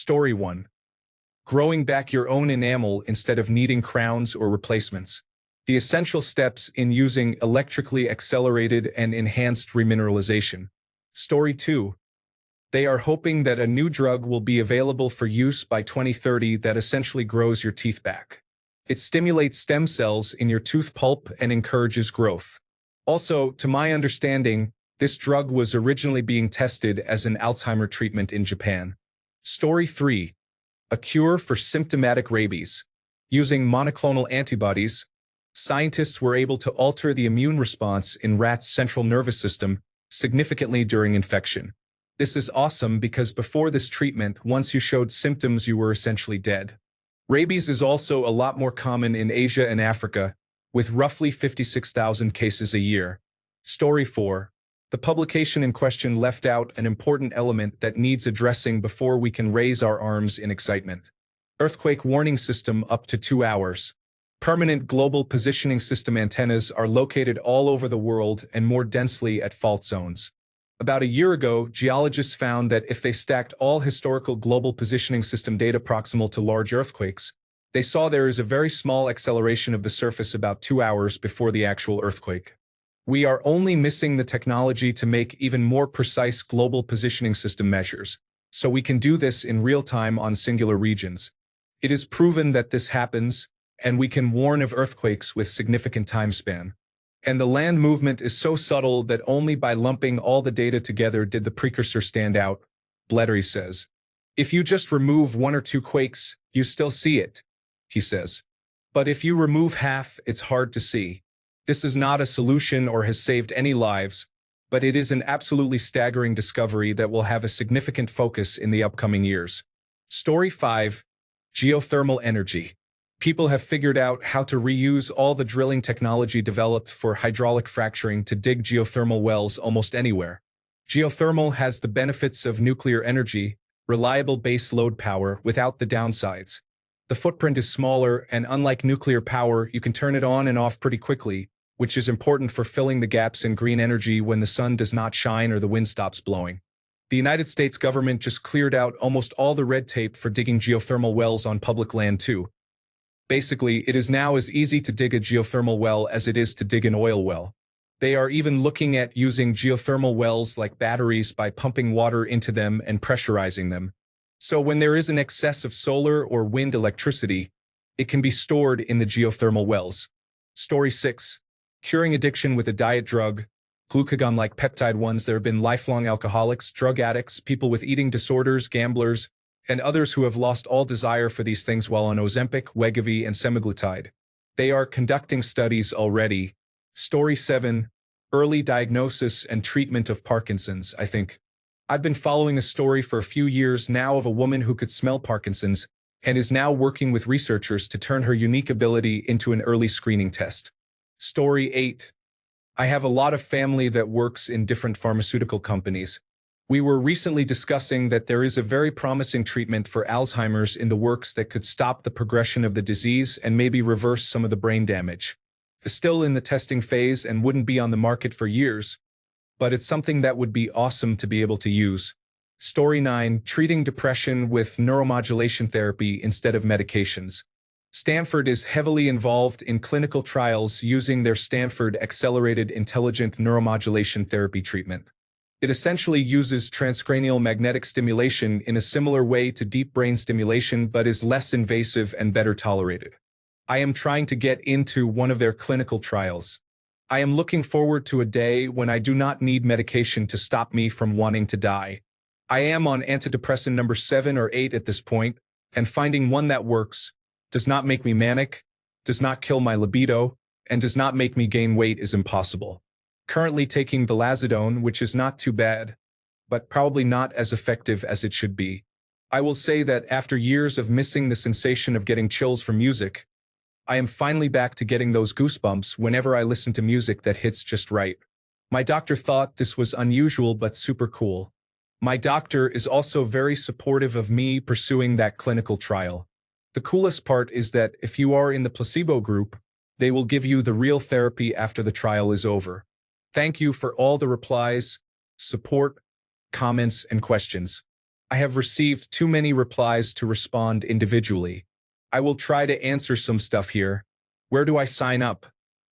Story 1. Growing back your own enamel instead of needing crowns or replacements. The essential steps in using electrically accelerated and enhanced remineralization. Story 2. They are hoping that a new drug will be available for use by 2030 that essentially grows your teeth back. It stimulates stem cells in your tooth pulp and encourages growth. Also, to my understanding, this drug was originally being tested as an Alzheimer treatment in Japan. Story 3. A cure for symptomatic rabies. Using monoclonal antibodies, scientists were able to alter the immune response in rats' central nervous system significantly during infection. This is awesome because before this treatment, once you showed symptoms, you were essentially dead. Rabies is also a lot more common in Asia and Africa, with roughly 56,000 cases a year. Story 4. The publication in question left out an important element that needs addressing before we can raise our arms in excitement. Earthquake warning system up to 2 hours. Permanent global positioning system antennas are located all over the world and more densely at fault zones. About a year ago, geologists found that if they stacked all historical global positioning system data proximal to large earthquakes, they saw there is a very small acceleration of the surface about 2 hours before the actual earthquake. We are only missing the technology to make even more precise global positioning system measures, so we can do this in real time on singular regions. It is proven that this happens, and we can warn of earthquakes with significant time span. And the land movement is so subtle that only by lumping all the data together did the precursor stand out, Blettery says. If you just remove 1 or 2 quakes, you still see it, he says. But if you remove half, it's hard to see. This is not a solution or has saved any lives, but it is an absolutely staggering discovery that will have a significant focus in the upcoming years. Story 5. Geothermal energy. People have figured out how to reuse all the drilling technology developed for hydraulic fracturing to dig geothermal wells almost anywhere. Geothermal has the benefits of nuclear energy, reliable base load power without the downsides. The footprint is smaller, and unlike nuclear power, you can turn it on and off pretty quickly, which is important for filling the gaps in green energy when the sun does not shine or the wind stops blowing. The United States government just cleared out almost all the red tape for digging geothermal wells on public land too. Basically, it is now as easy to dig a geothermal well as it is to dig an oil well. They are even looking at using geothermal wells like batteries by pumping water into them and pressurizing them. So when there is an excess of solar or wind electricity, it can be stored in the geothermal wells. Story 6. Curing addiction with a diet drug. Glucagon-like peptide ones. There have been lifelong alcoholics, drug addicts, people with eating disorders, gamblers, and others who have lost all desire for these things while on Ozempic, Wegovy, and semaglutide. They are conducting studies already. Story 7. Early diagnosis and treatment of Parkinson's, I think. I've been following a story for a few years now of a woman who could smell Parkinson's and is now working with researchers to turn her unique ability into an early screening test. Story 8. I have a lot of family that works in different pharmaceutical companies. We were recently discussing that there is a very promising treatment for Alzheimer's in the works that could stop the progression of the disease and maybe reverse some of the brain damage. It's still in the testing phase and wouldn't be on the market for years, but it's something that would be awesome to be able to use. Story 9. Treating depression with neuromodulation therapy instead of medications. Stanford is heavily involved in clinical trials using their Stanford Accelerated Intelligent Neuromodulation Therapy treatment. It essentially uses transcranial magnetic stimulation in a similar way to deep brain stimulation but is less invasive and better tolerated. I am trying to get into one of their clinical trials. I am looking forward to a day when I do not need medication to stop me from wanting to die. I am on antidepressant number 7 or 8 at this point, and finding one that works, does not make me manic, does not kill my libido, and does not make me gain weight is impossible. Currently taking vilazodone, which is not too bad, but probably not as effective as it should be. I will say that after years of missing the sensation of getting chills from music, I am finally back to getting those goosebumps whenever I listen to music that hits just right. My doctor thought this was unusual but super cool. My doctor is also very supportive of me pursuing that clinical trial. The coolest part is that if you are in the placebo group, they will give you the real therapy after the trial is over. Thank you for all the replies, support, comments, and questions. I have received too many replies to respond individually. I will try to answer some stuff here. Where do I sign up?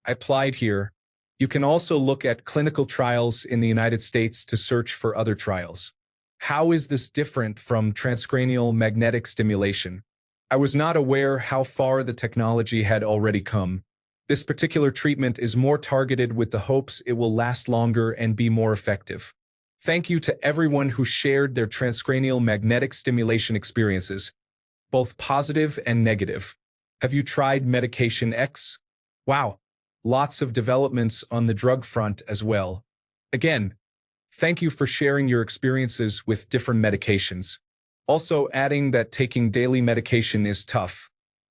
I applied here. You can also look at clinical trials in the United States to search for other trials. How is this different from transcranial magnetic stimulation? I was not aware how far the technology had already come. This particular treatment is more targeted with the hopes it will last longer and be more effective. Thank you to everyone who shared their transcranial magnetic stimulation experiences, both positive and negative. Have you tried medication X? Wow, lots of developments on the drug front as well. Again, thank you for sharing your experiences with different medications. Also adding that taking daily medication is tough.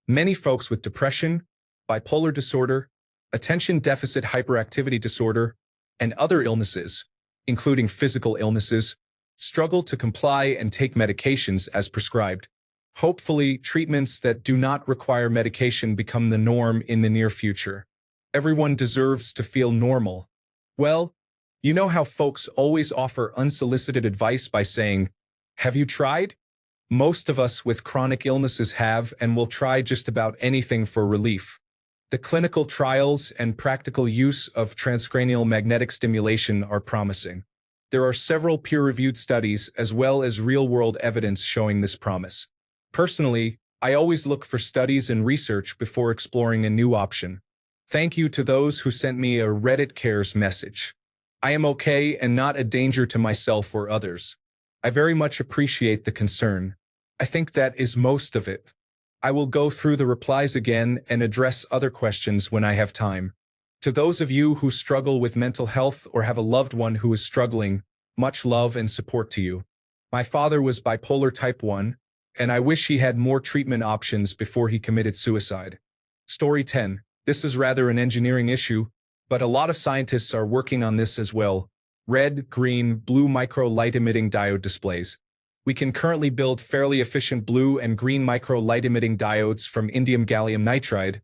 Many folks with depression, bipolar disorder, attention deficit hyperactivity disorder, and other illnesses, including physical illnesses, struggle to comply and take medications as prescribed. Hopefully, treatments that do not require medication become the norm in the near future. Everyone deserves to feel normal. Well, you know how folks always offer unsolicited advice by saying, "Have you tried?" Most of us with chronic illnesses have and will try just about anything for relief. The clinical trials and practical use of transcranial magnetic stimulation are promising. There are several peer-reviewed studies as well as real-world evidence showing this promise. Personally, I always look for studies and research before exploring a new option. Thank you to those who sent me a Reddit Cares message. I am okay and not a danger to myself or others. I very much appreciate the concern. I think that is most of it. I will go through the replies again and address other questions when I have time. To those of you who struggle with mental health or have a loved one who is struggling, much love and support to you. My father was bipolar type 1, and I wish he had more treatment options before he committed suicide. Story 10. This is rather an engineering issue, but a lot of scientists are working on this as well. Red, green, blue micro light emitting diode displays. We can currently build fairly efficient blue and green micro light emitting diodes from indium gallium nitride,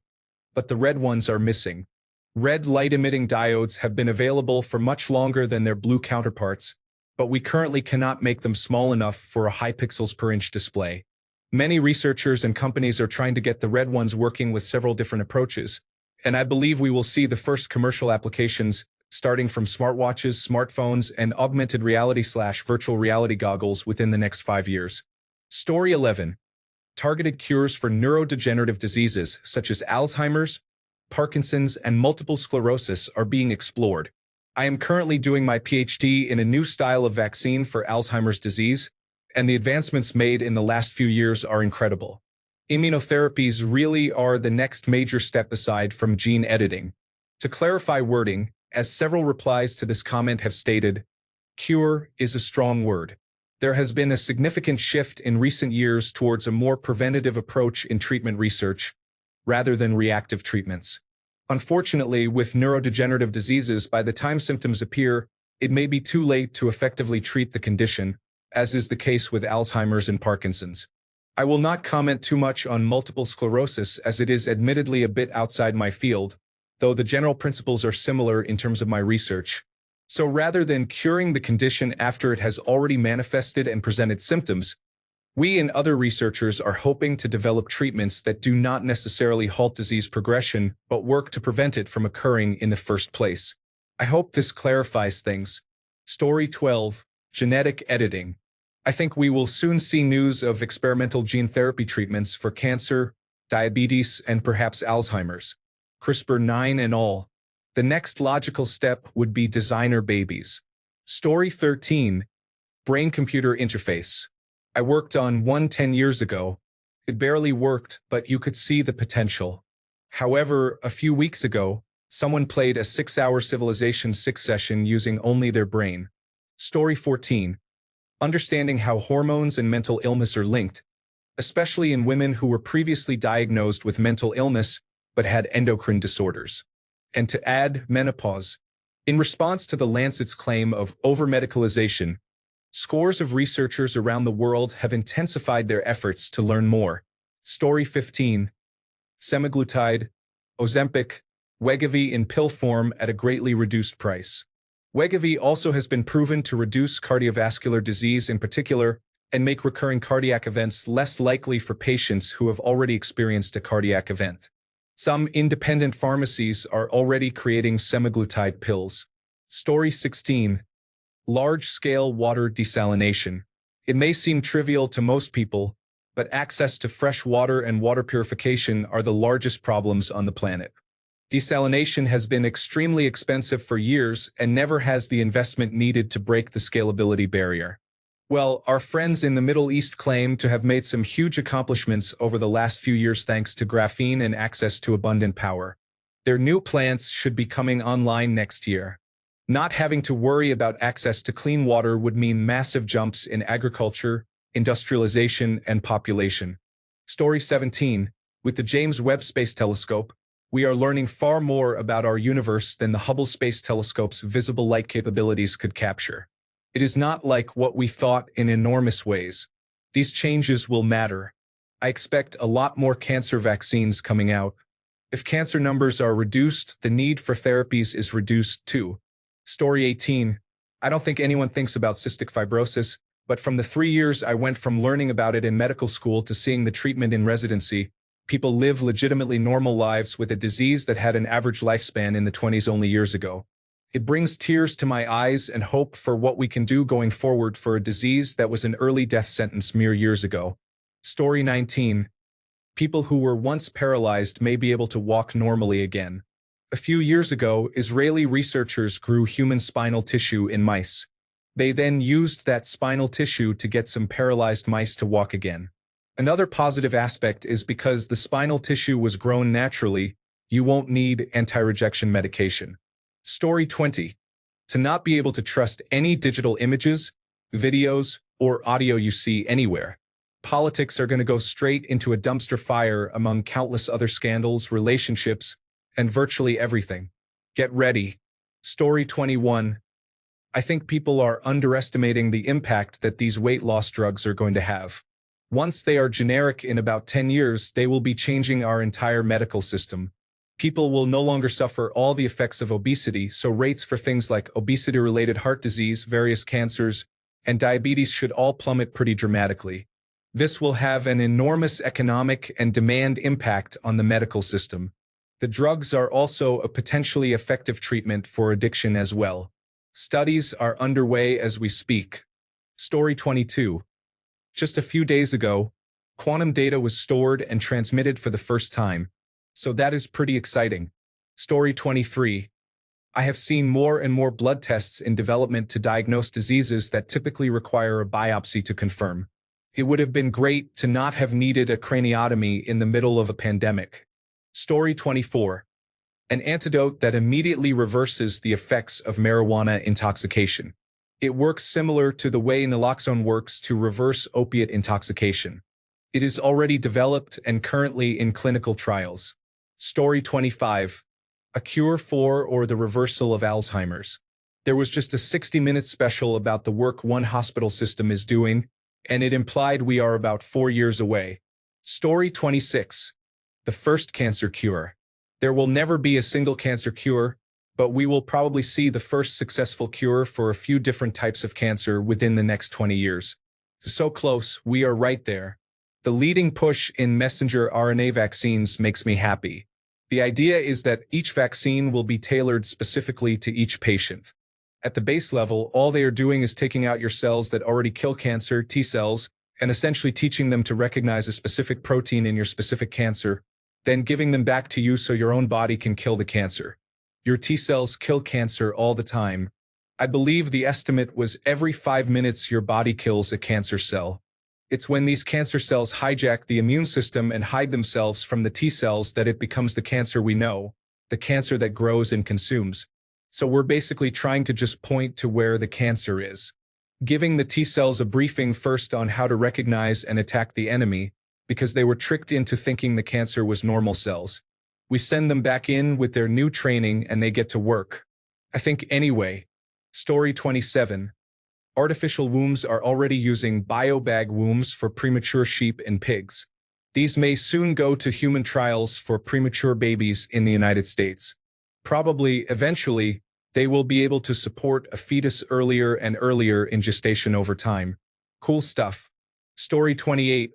but the red ones are missing. Red light emitting diodes have been available for much longer than their blue counterparts, but we currently cannot make them small enough for a high pixels per inch display. Many researchers and companies are trying to get the red ones working with several different approaches, and I believe we will see the first commercial applications starting from smartwatches, smartphones, and augmented reality/virtual reality goggles within the next 5 years. Story 11. Targeted cures for neurodegenerative diseases such as Alzheimer's, Parkinson's, and multiple sclerosis are being explored. I am currently doing my PhD in a new style of vaccine for Alzheimer's disease, and the advancements made in the last few years are incredible. Immunotherapies really are the next major step aside from gene editing. To clarify wording, as several replies to this comment have stated, cure is a strong word. There has been a significant shift in recent years towards a more preventative approach in treatment research, rather than reactive treatments. Unfortunately, with neurodegenerative diseases, by the time symptoms appear, it may be too late to effectively treat the condition, as is the case with Alzheimer's and Parkinson's. I will not comment too much on multiple sclerosis as it is admittedly a bit outside my field, though the general principles are similar in terms of my research. So rather than curing the condition after it has already manifested and presented symptoms, we and other researchers are hoping to develop treatments that do not necessarily halt disease progression, but work to prevent it from occurring in the first place. I hope this clarifies things. Story 12. Genetic editing. I think we will soon see news of experimental gene therapy treatments for cancer, diabetes, and perhaps Alzheimer's. CRISPR-9 and all. The next logical step would be designer babies. Story 13. Brain-computer interface. I worked on one 10 years ago. It barely worked, but you could see the potential. However, a few weeks ago, someone played a 6-hour Civilization 6 session using only their brain. Story 14. Understanding how hormones and mental illness are linked, especially in women who were previously diagnosed with mental illness but had endocrine disorders. And to add, menopause. In response to the Lancet's claim of over-medicalization, scores of researchers around the world have intensified their efforts to learn more. Story 15. Semaglutide, Ozempic, Wegovy in pill form at a greatly reduced price. Wegovy also has been proven to reduce cardiovascular disease, in particular, and make recurring cardiac events less likely for patients who have already experienced a cardiac event. Some independent pharmacies are already creating semaglutide pills. Story 16. Large-scale water desalination. It may seem trivial to most people, but access to fresh water and water purification are the largest problems on the planet. Desalination has been extremely expensive for years and never has the investment needed to break the scalability barrier. Well, our friends in the Middle East claim to have made some huge accomplishments over the last few years thanks to graphene and access to abundant power. Their new plants should be coming online next year. Not having to worry about access to clean water would mean massive jumps in agriculture, industrialization, and population. Story 17. With the James Webb Space Telescope, we are learning far more about our universe than the Hubble Space Telescope's visible light capabilities could capture. It is not like what we thought in enormous ways. These changes will matter. I expect a lot more cancer vaccines coming out. If cancer numbers are reduced, the need for therapies is reduced too. Story 18. I don't think anyone thinks about cystic fibrosis, but from the 3 years I went from learning about it in medical school to seeing the treatment in residency, people live legitimately normal lives with a disease that had an average lifespan in the 20s only years ago. It brings tears to my eyes and hope for what we can do going forward for a disease that was an early death sentence mere years ago. Story 19. People who were once paralyzed may be able to walk normally again. A few years ago, Israeli researchers grew human spinal tissue in mice. They then used that spinal tissue to get some paralyzed mice to walk again. Another positive aspect is because the spinal tissue was grown naturally, you won't need anti-rejection medication. Story 20. To not be able to trust any digital images, videos, or audio you see anywhere. Politics are going to go straight into a dumpster fire among countless other scandals, relationships, and virtually everything. Get ready. Story 21. I think people are underestimating the impact that these weight loss drugs are going to have. Once they are generic in about 10 years, they will be changing our entire medical system. People will no longer suffer all the effects of obesity, so rates for things like obesity-related heart disease, various cancers, and diabetes should all plummet pretty dramatically. This will have an enormous economic and demand impact on the medical system. The drugs are also a potentially effective treatment for addiction as well. Studies are underway as we speak. Story 22. Just a few days ago, quantum data was stored and transmitted for the first time, so that is pretty exciting. Story 23. I have seen more and more blood tests in development to diagnose diseases that typically require a biopsy to confirm. It would have been great to not have needed a craniotomy in the middle of a pandemic. Story 24. An antidote that immediately reverses the effects of marijuana intoxication. It works similar to the way naloxone works to reverse opiate intoxication. It is already developed and currently in clinical trials. Story 25. A cure for or the reversal of Alzheimer's. There was just a 60-minute special about the work one hospital system is doing, and it implied we are about 4 years away. Story 26. The first cancer cure. There will never be a single cancer cure, but we will probably see the first successful cure for a few different types of cancer within the next 20 years. So close, we are right there. The leading push in messenger RNA vaccines makes me happy. The idea is that each vaccine will be tailored specifically to each patient. At the base level, all they are doing is taking out your cells that already kill cancer, T cells, and essentially teaching them to recognize a specific protein in your specific cancer, then giving them back to you so your own body can kill the cancer. Your T cells kill cancer all the time. I believe the estimate was every 5 minutes your body kills a cancer cell. It's when these cancer cells hijack the immune system and hide themselves from the T cells that it becomes the cancer we know, the cancer that grows and consumes. So we're basically trying to just point to where the cancer is. Giving the T cells a briefing first on how to recognize and attack the enemy, because they were tricked into thinking the cancer was normal cells. We send them back in with their new training and they get to work. I think anyway. Story 27. Artificial wombs are already using biobag wombs for premature sheep and pigs. These may soon go to human trials for premature babies in the United States. Probably, eventually, they will be able to support a fetus earlier and earlier in gestation over time. Cool stuff. Story 28.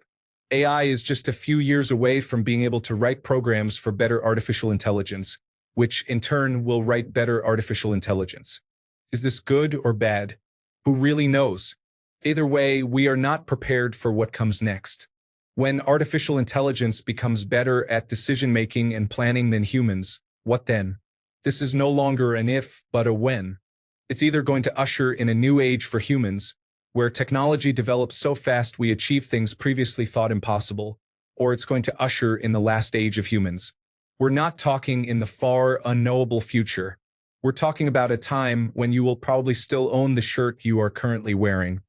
AI is just a few years away from being able to write programs for better artificial intelligence, which in turn will write better artificial intelligence. Is this good or bad? Who really knows? Either way, we are not prepared for what comes next. When artificial intelligence becomes better at decision-making and planning than humans, what then? This is no longer an if, but a when. It's either going to usher in a new age for humans, where technology develops so fast we achieve things previously thought impossible, or it's going to usher in the last age of humans. We're not talking in the far, unknowable future. We're talking about a time when you will probably still own the shirt you are currently wearing.